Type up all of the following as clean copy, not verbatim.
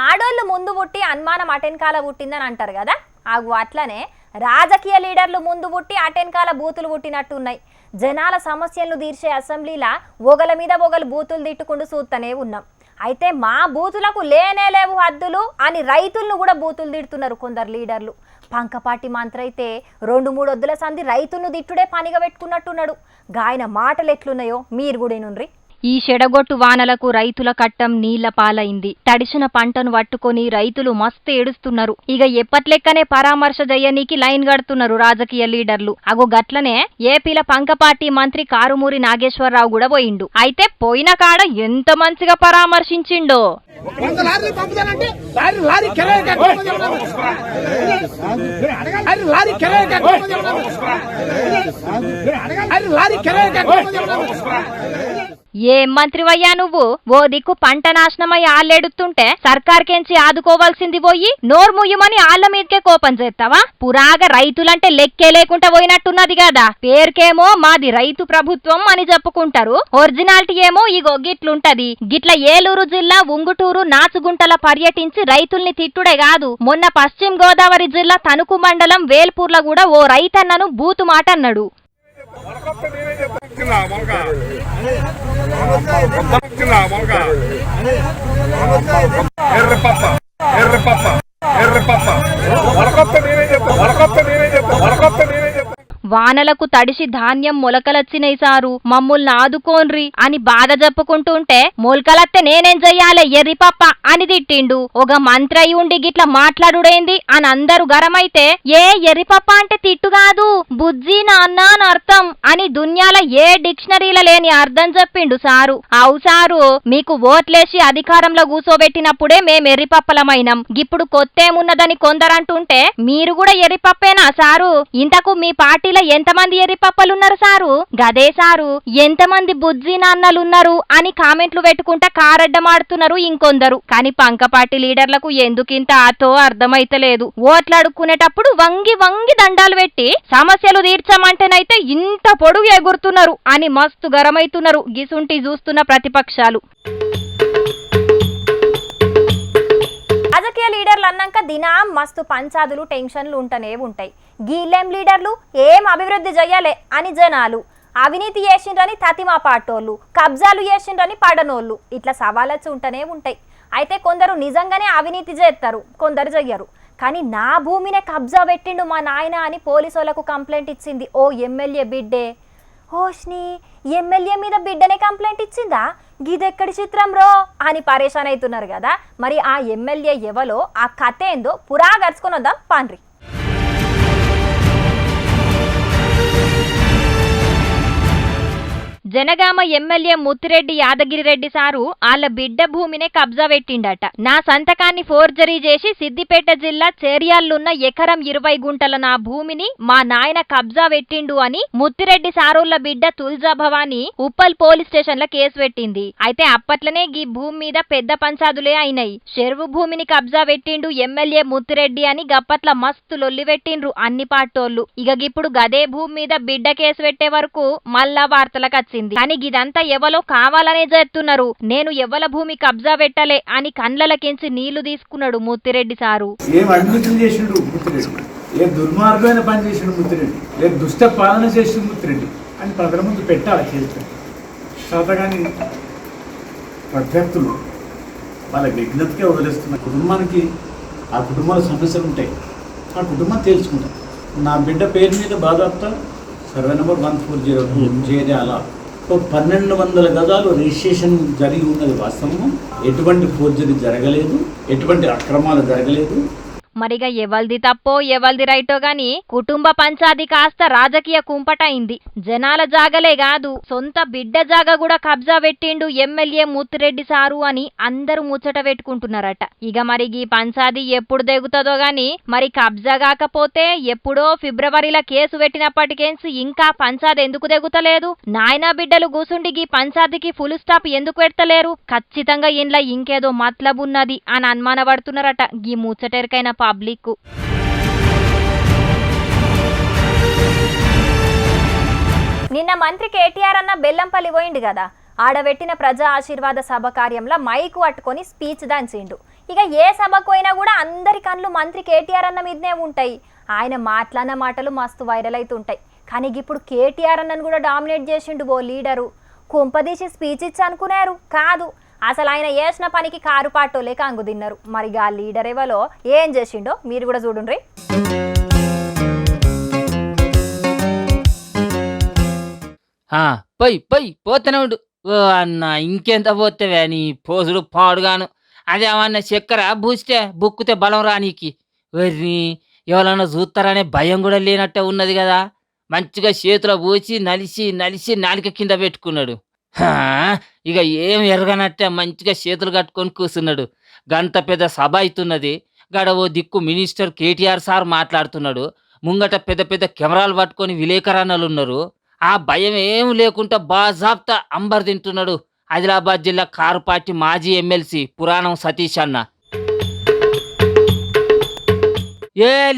ఆడోళ్ళు ముందు పుట్టి అనుమానం అటెన్కాల పుట్టిందని అంటారు కదా. అట్లనే రాజకీయ లీడర్లు ముందు పుట్టి అటెన్కాల బూతులు పుట్టినట్టున్నాయి. జనాల సమస్యలను తీర్చే అసెంబ్లీలా ఒగల మీద ఒగలు బూతులు తిట్టుకుంటూ చూస్తూనే ఉన్నాం. అయితే మా బూతులకు లేనే లేవు హద్దులు అని రైతులను కూడా బూతులు తిడుతున్నారు కొందరు లీడర్లు. పంకపాటి మంత్రి అయితే 2-3 వద్దుల సంది రైతులను తిట్టుడే పనిగా పెట్టుకున్నట్టున్నాడు. గాయన మాటలు ఎట్లున్నాయో మీరు కూడా నుండ్రి. ఈ చెడగొట్టు వానలకు రైతుల కట్టం నీళ్ల పాలైంది. తడిసిన పంటను పట్టుకొని రైతులు మస్తు ఏడుస్తున్నారు. ఇక ఎప్పట్లెక్కనే పరామర్శ చేయనీకి లైన్ గడుతున్నారు రాజకీయ లీడర్లు. అగో గట్లనే ఏపీల పంకపాటి మంత్రి కారుమూరి నాగేశ్వరరావు కూడా పోయిండు. అయితే పోయిన కాడ ఎంత మంచిగా పరామర్శించిండో. ఏం మంత్రివయ్యా నువ్వు? ఓ దిక్కు పంట నాశనమై ఆళ్ళెడుతుంటే సర్కార్కెంచి ఆదుకోవాల్సింది పోయి నోర్ముయ్యమని ఆళ్ల మీదకే కోపం చేస్తావా? పురాగ రైతులంటే లెక్కే లేకుండా పోయినట్టున్నది కదా. పేరుకేమో మాది రైతు ప్రభుత్వం అని చెప్పుకుంటారు, ఒరిజినాలిటీ ఏమో ఇగో గిట్లుంటది. గిట్ల ఏలూరు జిల్లా ఉంగుటూరు నాచుగుంటల పర్యటించి రైతుల్ని తిట్టుడే కాదు, మొన్న పశ్చిమ గోదావరి జిల్లా తణుకు మండలం వేల్పూర్ల కూడా ఓ రైతన్నను బూతు మాట అన్నాడు. వానలకు తడిసి ధాన్యం మొలకలచ్చినై సారు, మమ్ముల్ని ఆదుకోన్రి అని బాధ చెప్పుకుంటుంటే మొలకలత్తే నేనేం చెయ్యాలే ఎర్రిపప్ప అని తిట్టిండు. ఒక మంత్రి అయి ఉండి గిట్ల మాట్లాడుడేంది అని అందరూ గరమైతే, ఏ ఎర్రిపప్ప అంటే తిట్టు కాదు బుజ్జి నాన్న అని అర్థం అని దున్యాల ఏ డిక్షనరీల లేని అర్థం చెప్పిండు సారు. అవు సారు, మీకు ఓట్లేసి అధికారంలో కూసోబెట్టినప్పుడే మేం ఎర్రిపప్పలమైనం, గిప్పుడు కొత్తేమున్నదని కొందరంటుంటే మీరు కూడా ఎర్రిపప్పేనా సారు? ఇంతకు మీ పార్టీలో ఎంతమంది ఎర్రిపప్పలున్నారు సారు? గదే సారు, ఎంతమంది బుజ్జి నాన్నలున్నారు అని కామెంట్లు పెట్టుకుంటా కారడ్డమాడుతున్నారు ఇంకొందరు. కాని పంకపాటి లీడర్లకు ఎందుకింత ఆతో అర్థమైతలేదు. ఓట్లాడుకునేటప్పుడు వంగి వంగి దండాలు పెట్టి సమస్యలు తీర్చమంటేనైతే ఇంత పొడుగు ఎగురుతున్నారు అని మస్తు గరమైతున్నారు గిసుంటి చూస్తున్న ప్రతిపక్షాలు. రాజకీయ లీడర్లు అన్నాక దినం మస్తు పంచాదులు టెన్షన్లు ఉంటనే ఉంటాయి. గీళ్ళేం లీడర్లు ఏం అభివృద్ధి చెయ్యాలే అని జనాలు, అవినీతి చేసిండ్రని తతిమా పాటోళ్ళు, కబ్జాలు చేసిండ్రని పడనోళ్ళు, ఇట్లా సవాలచ్చి ఉంటనే ఉంటాయి. అయితే కొందరు నిజంగానే అవినీతి చేస్తారు, కొందరు చెయ్యరు. కానీ నా భూమినే కబ్జా పెట్టిండు మా నాయన అని పోలీసులకు కంప్లైంట్ ఇచ్చింది ఓ ఎమ్మెల్యే బిడ్డే. ఓష్ని, ఎమ్మెల్యే మీద బిడ్డనే కంప్లైంట్ ఇచ్చిందా? గిదెక్కడి చిత్రం రో అని పరేషాన్ అవుతున్నారు కదా. మరి ఆ ఎమ్మెల్యే ఎవలో, ఆ కథ ఏందో పురా గరుచుకొని వద్దాం పాండ్రి. జనగామ ఎమ్మెల్యే ముత్తిరెడ్డి యాదగిరిరెడ్డి సారు ఆళ్ల బిడ్డ భూమినే కబ్జా పెట్టిండట. నా సంతకాన్ని ఫోర్జరీ చేసి సిద్దిపేట జిల్లా చేర్యాల్లున్న ఎకరం 20 గుంటల నా భూమిని మా నాయన కబ్జా పెట్టిండు అని ముత్తిరెడ్డి సారోళ్ల బిడ్డ తుల్జా భవాని ఉప్పల్ పోలీస్ స్టేషన్ లో కేసు పెట్టింది. అయితే అప్పట్లనే గీ భూమి మీద పెద్ద పంచాదులే అయినాయి. చెరువు భూమిని కబ్జా పెట్టిండు ఎమ్మెల్యే ముత్తిరెడ్డి అని గప్పట్ల మస్తు లొల్లి పెట్టిండ్రు అన్ని పాటోళ్లు. ఇక ఇప్పుడు గదే భూమి మీద బిడ్డ కేసు పెట్టే వరకు మళ్ళా వార్తలకు వచ్చింది. కానీ గిదంతా ఎవలో కావాలనే చేస్తున్నారు, నేను ఎవల భూమి కబ్జా పెట్టలే అని కండ్లకించి నీళ్లు తీసుకున్నాడు ముత్తిరెడ్డి సారు. ఏం అడ్మిషన్ చేసిండు ముత్తిరెడ్డి, ఏ దుర్మార్గమైన పని చేసిండు ముత్తిరెడ్డి, ఏ దుష్ట పాలన చేసిండు ముత్తిరెడ్డి అని ప్రజల ముందు పెట్టాలి. చేస్తే శాతగాని ప్రత్యర్థులు వాళ్ళ విఘ్నతకే వదిలేస్తున్న కుటుంబానికి ఆ కుటుంబాల సమస్యలు ఉంటాయి, ఆ కుటుంబం తేల్చుకుంటారు. నా బిడ్డ పేరు మీద బాధాప్త సర్వే నెంబర్ 140 చేయాలా 1200 గజాలు రిజిస్ట్రేషన్ జరిగి ఉన్నది వాస్తవము. ఎటువంటి ఫోర్జరీ జరగలేదు, ఎటువంటి అక్రమాలు జరగలేదు. మరిగా ఎవల్ది తప్పో ఎవల్ది రైటో గాని కుటుంబ పంచాది కాస్త రాజకీయ కుంపటైంది. జనాల జాగలే కాదు, సొంత బిడ్డ జాగ కూడా కబ్జా పెట్టిండు ఎమ్మెల్యే ముత్తిరెడ్డి సారు అని అందరూ ముచ్చట పెట్టుకుంటున్నారట. ఇక మరి ఈ పంచాది ఎప్పుడు తెగుతుందో గాని, మరి కబ్జా కాకపోతే ఎప్పుడో ఫిబ్రవరిలో కేసు పెట్టినప్పటికేసి ఇంకా పంచాది ఎందుకు తెగుతలేదు? నాయనా బిడ్డలు కూసుండి ఈ పంచాదికి ఫుల్ స్టాప్ ఎందుకు పెడతలేరు? ఖచ్చితంగా ఇంట్లో ఇంకేదో మతలబున్నది అని అనుమానపడుతున్నారట ఈ ముచ్చటెరకైన పబ్లిక్. నిన్న మంత్రి కేటీఆర్ అన్న బెల్లంపల్లి పోయిండు కదా. ఆడబెట్టిన ప్రజా ఆశీర్వాద సభ కార్యంలో మైకు పట్టుకొని స్పీచ్ దంచిండు. ఇక ఏ సభకు పోయినా కూడా అందరి కళ్ళు మంత్రి కేటీఆర్ అన్న మీదనే ఉంటాయి. ఆయన మాట్లాడిన మాటలు మస్తు వైరల్ అవుతుంటాయి. కానీ ఇప్పుడు కేటీఆర్ అన్నను కూడా డామినేట్ చేసిండు ఓ లీడరు. కుంపదీసి స్పీచ్ ఇచ్చి అనుకున్నారు కాదు, అసలు ఆయన చేసిన పనికి కారు పాటోలే కంగు తిన్నారు. మరి ఆ లీడర్ ఎవరో ఏం చేసిండో మీరు కూడా చూడండి. పోతనే ఉండు. ఓ అన్న ఇంకెంత పోతేవే నీ పోసుడు పాడుగాను. అదేమన్నా చక్కెర బూస్తే బుక్కుతే బలం రానీకి. వెర్రి ఎవరన్నా చూస్తారనే భయం కూడా లేనట్టే ఉన్నది కదా. మంచిగా చేతిలో పోసి నలిసి నలిసి నాలిక కింద పెట్టుకున్నాడు. ఇక ఏం ఎరగనట్టే మంచిగా చేతులు కట్టుకొని కూర్చున్నాడు. గంత పెద్ద సభ అవుతున్నది. గడ ఓ దిక్కు మినిస్టర్ కేటీఆర్ సార్ మాట్లాడుతున్నాడు. ముంగట పెద్ద పెద్ద కెమెరాలు పట్టుకొని విలేకరణలు ఉన్నారు. ఆ భయం ఏం లేకుండా బాజాబ్తా అంబర్ తింటున్నాడు ఆదిలాబాద్ జిల్లా కారు పార్టీ మాజీ ఎమ్మెల్సీ పురాణం సతీష్ అన్న.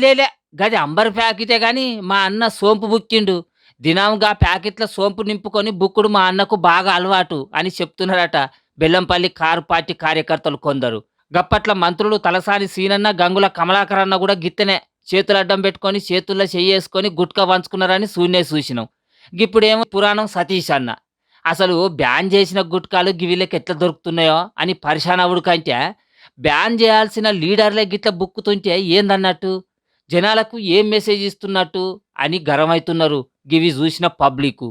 లేలే గది అంబర్ ప్యాకెటే గాని మా అన్న సోంపు బుక్కిండు. దినంగా ప్యాకెట్ల సోంపు నింపుకొని బుక్కుడు మా అన్నకు బాగా అలవాటు అని చెప్తున్నారట బెల్లంపల్లి కారు పార్టీ కార్యకర్తలు కొందరు. గప్పట్ల మంత్రులు తలసాని సీనన్న గంగుల కమలాకర్ అన్న కూడా గిత్తనే చేతులు అడ్డం పెట్టుకొని చేతుల్లో చెయ్యేసుకొని గుట్కా పంచుకున్నారని చూసినాం. ఇప్పుడేమో పురాణం సతీష్ అన్న. అసలు బ్యాన్ చేసిన గుట్కాలు గివిళ్ళకి ఎట్లా దొరుకుతున్నాయో అని పరిశాన్ అవుడు కంటే బ్యాన్ చేయాల్సిన లీడర్లే గిట్ల బుక్కుతుంటే ఏందన్నట్టు, జనాలకు ఏం మెసేజ్ ఇస్తున్నట్టు అని గరమవుతున్నారు గివి చూసిన పబ్లిక్.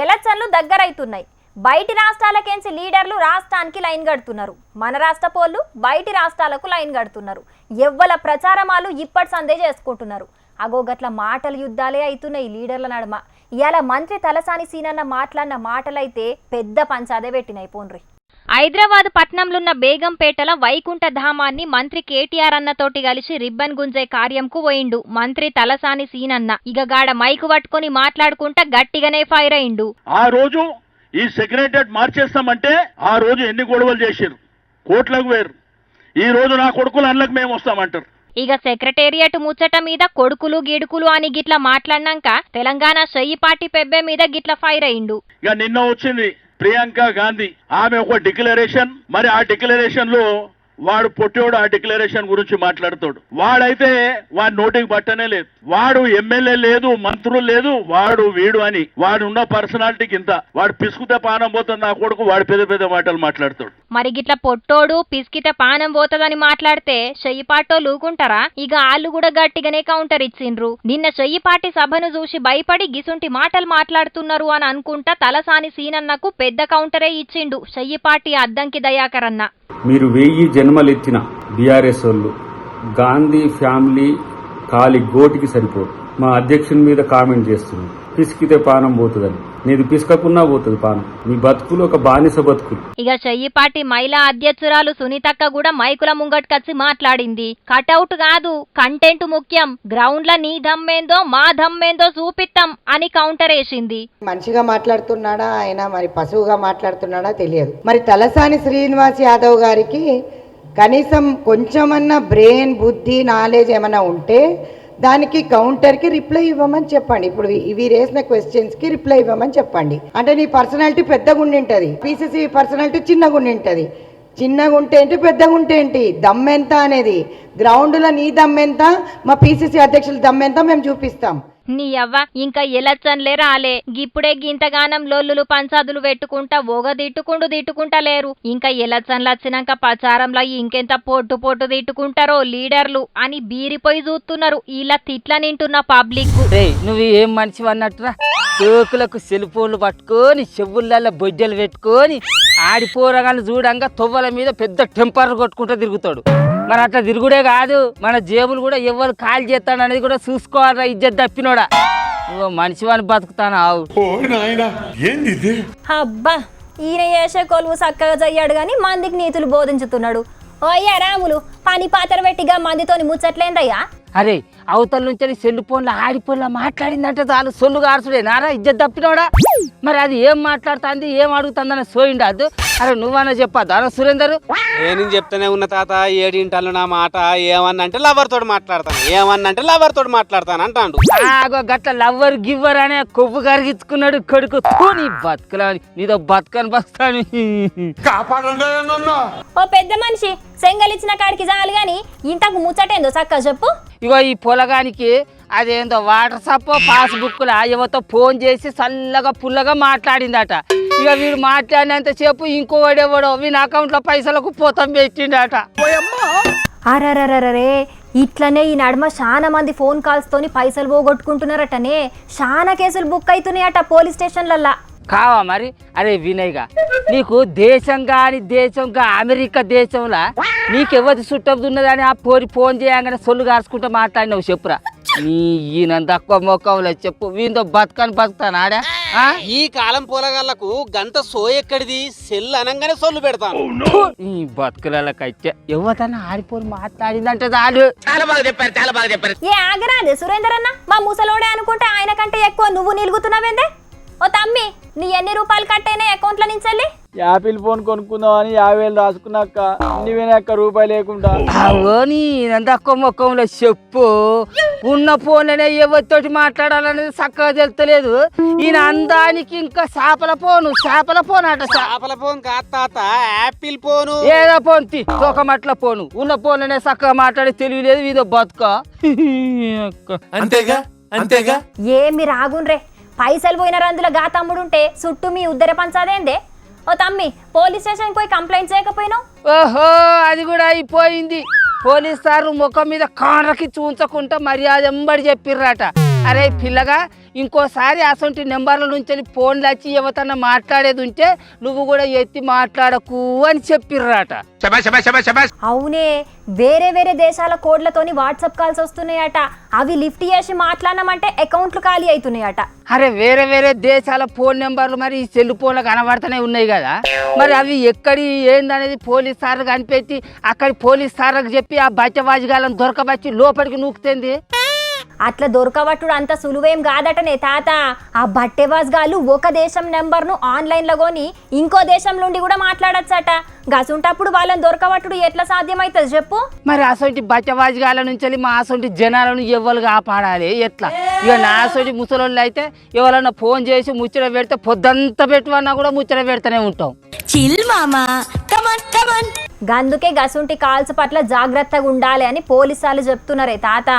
ఎలక్షన్లు దగ్గరైతున్నాయి. బయటి రాష్ట్రాలకేంచి లీడర్లు రాష్ట్రానికి లైన్ కడుతున్నారు. మన రాష్ట్ర పోళ్ళు బయటి రాష్ట్రాలకు లైన్ కడుతున్నారు. ఎవ్వల ప్రచారమాలు ఇప్పటి సందే చేసుకుంటున్నారు. అగోగట్ల మాటల యుద్ధాలే అవుతున్నాయి లీడర్ల నడుమ. ఇవాళ మంత్రి తలసాని సీనన్న మాట్లాడిన మాటలైతే పెద్ద పంచాదే పెట్టినాయి పోన్రి. హైదరాబాద్ పట్నంలున్న బేగంపేటల వైకుంఠ ధామాన్ని మంత్రి కేటీఆర్ అన్నతోటి కలిసి రిబ్బన్ గుంజే కార్యంకు పోయిండు మంత్రి తలసాని సీనన్న. ఇక గాడ మైకు పట్టుకొని మాట్లాడుకుంటా గట్టిగానే ఫైర్ అయిండు. ఆ రోజు ఈ సెక్రటరియట్ మార్చేస్తామంటే ఆ రోజు ఎన్ని గొడవలు చేశారు, కోట్లకు వేరు. ఈ రోజు నా కొడుకులు అన్నలకు మేము వస్తామంటారు. ఇక సెక్రటేరియట్ ముచ్చట మీద కొడుకులు గిడుకులు అని గిట్ల మాట్లాడినాక తెలంగాణ చెయ్యి పార్టీ పెబ్బే మీద గిట్ల ఫైర్ అయిండు. ఇక నిన్న వచ్చింది ప్రియాంక గాంధీ, ఆమె ఒక డిక్లరేషన్. మరి ఆ డిక్లరేషన్ లో వాడు పొట్టోడు ఆ డిక్లరేషన్ గురించి మాట్లాడుతాడు. వాడైతే వాడి నోటికి పట్టనే లేదు. వాడు ఎమ్మెల్యే లేదు, మంత్రులు లేదు, వాడు వీడు అని వాడు ఉన్న పర్సనాలిటీకి ఇంత. వాడు పిసుకుతే పానం పోతుంది నా కొడుకు, వాడు పెద్ద పెద్ద మాటలు మాట్లాడతాడు. మరి గిట్ల పొట్టోడు పిసికితే పానం పోతదని మాట్లాడితే చెయ్యిపాటో లూకుంటారా? ఇక ఆళ్ళు కూడా గట్టిగానే కౌంటర్ ఇచ్చిండ్రు. నిన్న చెయ్యిపాటి సభను చూసి భయపడి గిసుంటి మాటలు మాట్లాడుతున్నారు అని అనుకుంటా తలసాని సీనన్నకు పెద్ద కౌంటరే ఇచ్చిండు చెయ్యిపాటి అద్దంకి దయాకర్ అన్న. మీరు 1000 జన్మలెత్తిన బీఆర్ఎస్ వాళ్ళు గాంధీ ఫ్యామిలీ కాలి గోటికి సరిపోదు. మా అధ్యక్షుని మీద కామెంట్ చేస్తుంది, పిసికితే పానం పోతుందని. నీది పిసకకున్నా పోతుంది పానం. మీ బతుకులు ఒక బానిస బతుకులు. ఇక చెయ్యిపాటి మహిళా అధ్యక్షురాలు సునీతక్క కూడా మైకుల ముంగట్కొచ్చి మాట్లాడింది. కటౌట్ కాదు, కంటెంట్ ముఖ్యం. గ్రౌండ్ల నీ దమ్మేందో మా దమ్మేందో చూపిస్తాం అని కౌంటర్ వేసింది. మనిషిగా మాట్లాడుతున్నాడా ఆయన మరి పశువుగా మాట్లాడుతున్నాడా తెలియదు. మరి తలసాని శ్రీనివాస్ యాదవ్ గారికి కనీసం కొంచెమన్నా బ్రెయిన్ బుద్ధి నాలెడ్జ్ ఏమైనా ఉంటే దానికి కౌంటర్కి రిప్లై ఇవ్వమని చెప్పండి. ఇప్పుడు ఇవి వేసిన క్వశ్చన్స్కి రిప్లై ఇవ్వమని చెప్పండి. అంటే నీ పర్సనాలిటీ పెద్దగా ఉండింటది, పీసీసీ పర్సనాలిటీ చిన్నగా ఉండింటది. చిన్నగా ఉంటే ఏంటి, పెద్దగా ఉంటే ఏంటి, దమ్మెంత అనేది గ్రౌండ్లో నీ దమ్మెంత, మా పీసీసీ అధ్యక్షుల దమ్మెంత మేము చూపిస్తాం. నీ అవ్వ ఇంకా ఎలక్షన్లే రాలే, గిప్పుడే గింతగానం లొల్లులు పంచాదులు పెట్టుకుంటా ఓగ తిట్టుకుంటా లేరు. ఇంకా ఎలక్షన్లు వచ్చినాక ప్రచారంలో ఇంకెంత పొట్టు తిట్టుకుంటారో లీడర్లు అని బీరిపోయి చూస్తున్నారు ఇలా తిట్ల నింటున్న పబ్లిక్. నువ్వు ఏం మనిషి అన్నట్టురా, సోకులకు సెల్ ఫోన్లు పట్టుకొని చెవుళ్ళల్లో బొజ్జలు పెట్టుకొని ఆడిపోరగాళ్ళు చూడంగా తొవ్వల మీద పెద్ద టెంపర్ కొట్టుకుంటూ తిరుగుతాడు. మరి అట్లా తిరుగుడే కాదు, మన జేబులు కూడా ఎవరు కాల్ చేస్తాడు అనేది కూడా చూసుకోవాలరా. ఇజ్జత్ తప్పినోడా, నువ్వు మనిషివాని బతుకుతాను. ఆవు అబ్బా, ఈయన చేసే కొలువు చక్కగా చెయ్యాడు గాని మందికి నీతులు బోధించుతున్నాడు. ఓయ్యా రాములు, పని పాత్ర పెట్టిగా మందితోని ముచ్చట్లేందయ్యా. అరే అవతల నుంచి సెల్ ఫోన్లో ఆడిపోన్లా మాట్లాడిందంటే చాలు సొల్లు గార్చుడే నారా ఇజ్జత్ తప్పినోడా. మరి అది ఏం మాట్లాడుతుంది ఏం అడుగుతుందని సోయిండద్దు. అరే నువ్వన్నా చెప్పద్దు అన్న సురేందర్. నేను చెప్తానే ఉన్న తాత ఏడింటాను నా మాట. ఏమన్నంటే లవర్ తోటి మాట్లాడతాను, ఏమన్నంటే లవర్ తోటి మాట్లాడతాను అంటాడు. గట్ల లవ్వర్ గివ్వర్ అనే కొవ్వు కరిగించుకున్నాడు కొడుకు. నీ బతుకులా నీతో బతుకని బస్తాను. ఓ పెద్ద మనిషి సెంగలిచ్చిన కాడికి చాలు గాని ఇంతకు ముచ్చటేందో చక్క చెప్పు. ఇగో ఈ పొలగానికి అదేందో వాట్సాప్ పాస్బుక్లా ఎవరితో ఫోన్ చేసి చల్లగా పుల్లగా మాట్లాడిందట. ఇక వీడు మాట్లాడినంతసేపు ఇంకోడెవడో వీని అకౌంట్లో పైసలకు పోతం పెట్టిండట. అరరరరే ఇట్లనే ఈ నడుమ చాలా మంది ఫోన్ కాల్స్ తోని పైసలు పోగొట్టుకుంటున్నారటనే. చాలా కేసులు బుక్ అవుతున్నాయట పోలీస్ స్టేషన్లల్లా. కావా మరి. అరే వినయ్గా నీకు దేశంగా అమెరికా దేశంలో నీకెవరి చుట్టవుతున్నదని ఆ పోరి ఫోన్ చేయగానే సొల్లు కాల్చుకుంటూ మాట్లాడినావు చెప్పురా. నీ ఈయన తక్కువ మొక్కవులే చెప్పు. వీంతో బతుకుతాను ఆడా. ఈ కాలం పొలగాళ్ళకు గంత సో ఎక్కడిది, సెల్ అనగానే సొల్లు పెడతాను. ఈ బతుకులకైతే ఎవతన్నా ఆడిపోయి మాట్లాడిందంటే చాలు. చాలా బాగా చెప్పారు. ఏ ఆగరాదు సురేందర్ అన్న, మా ముసలోడే అనుకుంటే ఆయన కంటే ఎక్కువ నువ్వు నిలుగుతున్నావేందే? ఓ తమ్మి నీ ఎన్ని రూపాయలు కట్టేనే అకౌంట్ల నుంచి? యాపిల్ ఫోన్ కొనుక్కుందాం అని 50,000 రాసుకున్నాక అన్ని వినాక రూపాయి లేకుండా. అవని తక్కువ మొక్కంలో చెప్పు. ఉన్న ఫోన్లోనే ఎవరితోటి మాట్లాడాలనేది చక్కగా తెలుస్తలేదు. ఈయన అందానికి ఇంకా చేపల ఫోన్ అట. చేపల ఫోన్ కాదు తాత, యాపిల్ ఫోను. ఏదో ఫోన్ తోకమట్ల ఫోను. ఉన్న ఫోన్లోనే చక్కగా మాట్లాడే తెలివి లేదు. ఇదో బతుక అంతేగా. ఏమి రాగుండ్రే, పైసలు పోయిన రందుల గా తమ్ముడుంటే చుట్టూ మీ ఉద్దర పంచాదేందే? ఓ తమ్మి పోలీస్ స్టేషన్ పోయి కంప్లైంట్ చేయకపోయినావు? ఓహో అది కూడా అయిపోయింది. పోలీస్ సారు ముఖం మీద కాండ్రకి చూంచకుండా మర్యాద ఎంబడి చెప్పిర్రట. అరే పిల్లగా ఇంకోసారి అసొంటి నెంబర్ల నుంచి ఫోన్లు వచ్చి ఎవతన్నా మాట్లాడేది ఉంటే నువ్వు కూడా ఎత్తి మాట్లాడకు అని చెప్పిర్రట. అవునే, వేరే దేశాల కోడ్లతోని వాట్సాప్ కాల్స్ వస్తున్నాయట. అవి లిఫ్ట్ చేసి మాట్లాడమంటే అకౌంట్లు ఖాళీ అవుతున్నాయట. అరే వేరే దేశాల ఫోన్ నెంబర్లు మరి ఈ సెల్ ఫోన్లు కనబడుతూనే ఉన్నాయి కదా. మరి అవి ఎక్కడి ఏందనేది పోలీస్ సార్ కనిపెట్టి అక్కడి పోలీస్ సార్లకు చెప్పి ఆ బచ్చవాజిగాలను దొరకబచ్చి లోపలికి నూకుతుంది. అట్లా దొరకబట్టుడు అంత సులువేం కాదటనే తాత. ఆ బట్టెవాజ్గాళ్ళు ఒక దేశం నెంబర్ను ఆన్లైన్లో కొని ఇంకో దేశం నుండి కూడా మాట్లాడచ్చట. గసుంటప్పుడు వాళ్ళని దొరకబట్టుడు ఎట్లా సాధ్యమవుతుంది చెప్పు? మరి అసొంటి బచ్చవాజిగాల నుంచి మా అసొంటి జనాలను ఎవరు కాపాడాలి ఎట్లా? ఇక నా అసొంటి ముసలోళ్ళు అయితే ఎవరన్నా ఫోన్ చేసి ముచ్చట పెడితే పొద్దంతా పెట్టువన్నా కూడా ముచ్చట పెడతానే ఉంటాం. గందుకే గసుంటి కాల్స్ పట్ల జాగ్రత్తగా ఉండాలి అని పోలీసు వాళ్ళు చెప్తున్నారే తాత.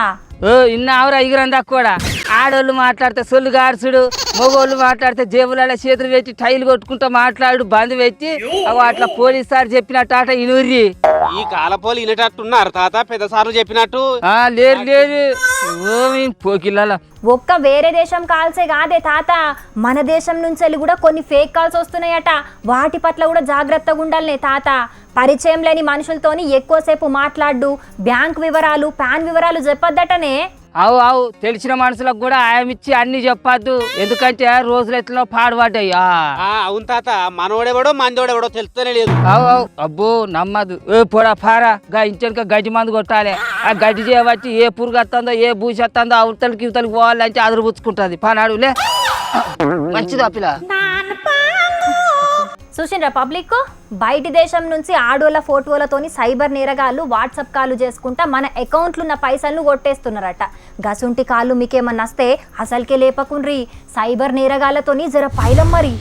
ఇన్నావురా ఇగురంతా కూడా. ఆడోళ్ళు మాట్లాడితే సొల్లు గార్చుడు, మగోళ్ళు మాట్లాడితే జేబులలో చేతులు పెట్టి టైలు కొట్టుకుంటూ మాట్లాడు బంద్ పెట్టి అట్లా పోలీస్ సార్ చెప్పినట్టు ఆట ఇనుర్రి. ఈ కాలపోలు వినేటట్టున్నారు తాత, పెద్ద సార్లు చెప్పినట్టు. లేరు పోకిళ్ళ. ఒక్క వేరే దేశం కాల్సే కాదే తాత, మన దేశం నుంచి కూడా కొన్ని ఫేక్ కాల్స్ వస్తున్నాయట. వాటి పట్ల కూడా జాగ్రత్తగా ఉండాలనే తాత. పరిచయం లేని మనుషులతోని ఎక్కువసేపు మాట్లాడు, బ్యాంక్ వివరాలు పాన్ వివరాలు చెప్పొద్దటనే. అవు తెలిసిన మనుషులకు కూడా ఆయమిచ్చి అన్ని చెప్పద్దు, ఎందుకంటే రోజులు ఎట్లా పాడుపడ్డాయి. అవును తాత, మనోడెవడో మందోడెవడో తెలుస్తూనే లేదు. అవు అబ్బో నమ్మదు. పొడా పారా గా ఇంచక గడ్డి మందు కొట్టాలి. ఆ గడ్డి చేయబట్టి ఏ పురుగు వస్తుందో ఏ బూసి వస్తుందో అవతలకి ఇవతలకి పోవాలంటే అదురు పుచ్చుకుంటుంది. పానాడులే మంచిది పిల్ల. చూసిండ్రా పబ్లిక్, బయటి దేశం నుంచి ఆడోళ్ళ ఫోటోలతోని సైబర్ నేరగాళ్ళు వాట్సాప్ కాల్ చేసుకుంటా మన అకౌంట్లు ఉన్న పైసలను కొట్టేస్తున్నారట. గసుంటి కాళ్ళు మీకేమన్నా వస్తే అసలుకే లేపకుండ్రి, సైబర్ నేరగాళ్ళతోని జర పైలం. మరి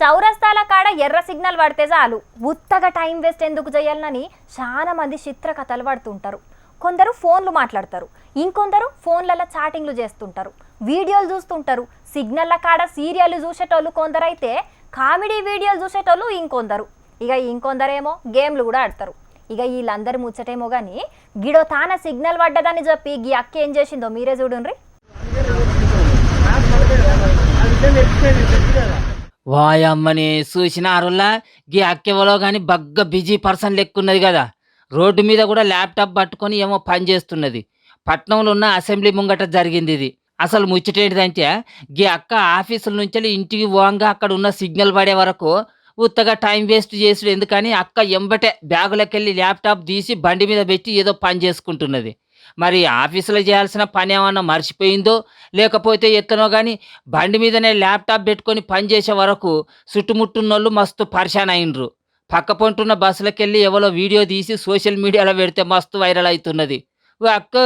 చౌరస్తాల కాడ ఎర్ర సిగ్నల్ పడితే చాలు ఉత్తగా టైం వేస్ట్ ఎందుకు చేయాలని చాలా మంది చిత్ర కథలు పడుతుంటారు. కొందరు ఫోన్లు మాట్లాడతారు, ఇంకొందరు ఫోన్లలో చాటింగ్లు చేస్తుంటారు, వీడియోలు చూస్తుంటారు. సిగ్నల్ల కాడ సీరియల్ చూసేటోళ్ళు కొందరైతే, కామెడీ వీడియోలు చూసేటోళ్ళు ఇంకొందరు. ఇక ఇంకొందరేమో గేమ్లు కూడా ఆడతారు. ఇక వీళ్ళందరూ ముచ్చటేమో కానీ గిడో తాన సిగ్నల్ పడ్డదని చెప్పి గీ అక్క ఏం చేసిందో మీరే చూడండి. వాయమ్మని చూసినారులా గీ అక్కెవలో కానీ బగ్గ బిజీ పర్సన్ లెక్కున్నది కదా. రోడ్డు మీద కూడా ల్యాప్టాప్ పట్టుకొని ఏమో పని చేస్తున్నది. పట్నంలో ఉన్న అసెంబ్లీ ముంగట జరిగింది ఇది. అసలు ముచ్చటేంటిదంటే గీ అక్క ఆఫీసుల నుంచి ఇంటికి పోంగా అక్కడ ఉన్న సిగ్నల్ పడే వరకు ఉత్తగా టైం వేస్ట్ చేసుడు ఎందుకని అక్క ఎంబటే బ్యాగులకెళ్ళి ల్యాప్టాప్ తీసి బండి మీద పెట్టి ఏదో పని చేసుకుంటున్నది. మరి ఆఫీసులో చేయాల్సిన పని ఏమన్నా మర్చిపోయిందో లేకపోతే ఎట్లనో కానీ బండి మీదనే ల్యాప్టాప్ పెట్టుకొని పని చేసే వరకు చుట్టుముట్టున్నోళ్ళు మస్తు పరిశాన్ అయినరు. పక్క పొంటున్న బస్సులకెళ్ళి ఎవరో వీడియో తీసి సోషల్ మీడియాలో పెడితే మస్తు వైరల్ అవుతున్నది. ఓ అక్క,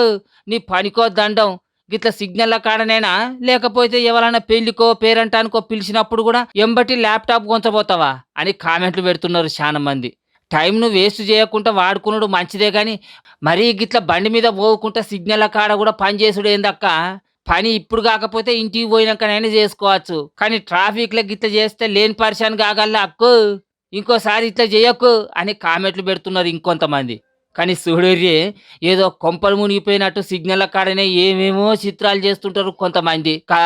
నీ పనికో దండం, గిట్ల సిగ్నల్ల కాడనేనా లేకపోతే ఎవరైనా పెళ్లికో పేరంటానికో పిలిచినప్పుడు కూడా ఎంబటి ల్యాప్టాప్ కొంచబోతావా అని కామెంట్లు పెడుతున్నారు చాలా మంది. టైంను వేస్ట్ చేయకుండా వాడుకున్నాడు మంచిదే కానీ మరీ గిట్ల బండి మీద పోకుండా సిగ్నల్ కాడ కూడా పని చేసుడు ఏందక్క? పని ఇప్పుడు కాకపోతే ఇంటికి పోయినాకనైనా చేసుకోవచ్చు, కానీ ట్రాఫిక్లో గిట్ల చేస్తే లేని పరిశాన్ కాగల్లా అక్కు, ఇంకోసారి ఇట్లా చేయకు అని కామెంట్లు పెడుతున్నారు ఇంకొంతమంది. కానీ చూడర్రి, ఏదో కొంపలు మునిగిపోయినట్టు సిగ్నల్ కాడనే ఏమేమో చిత్రాలు చేస్తుంటారు కొంతమంది కా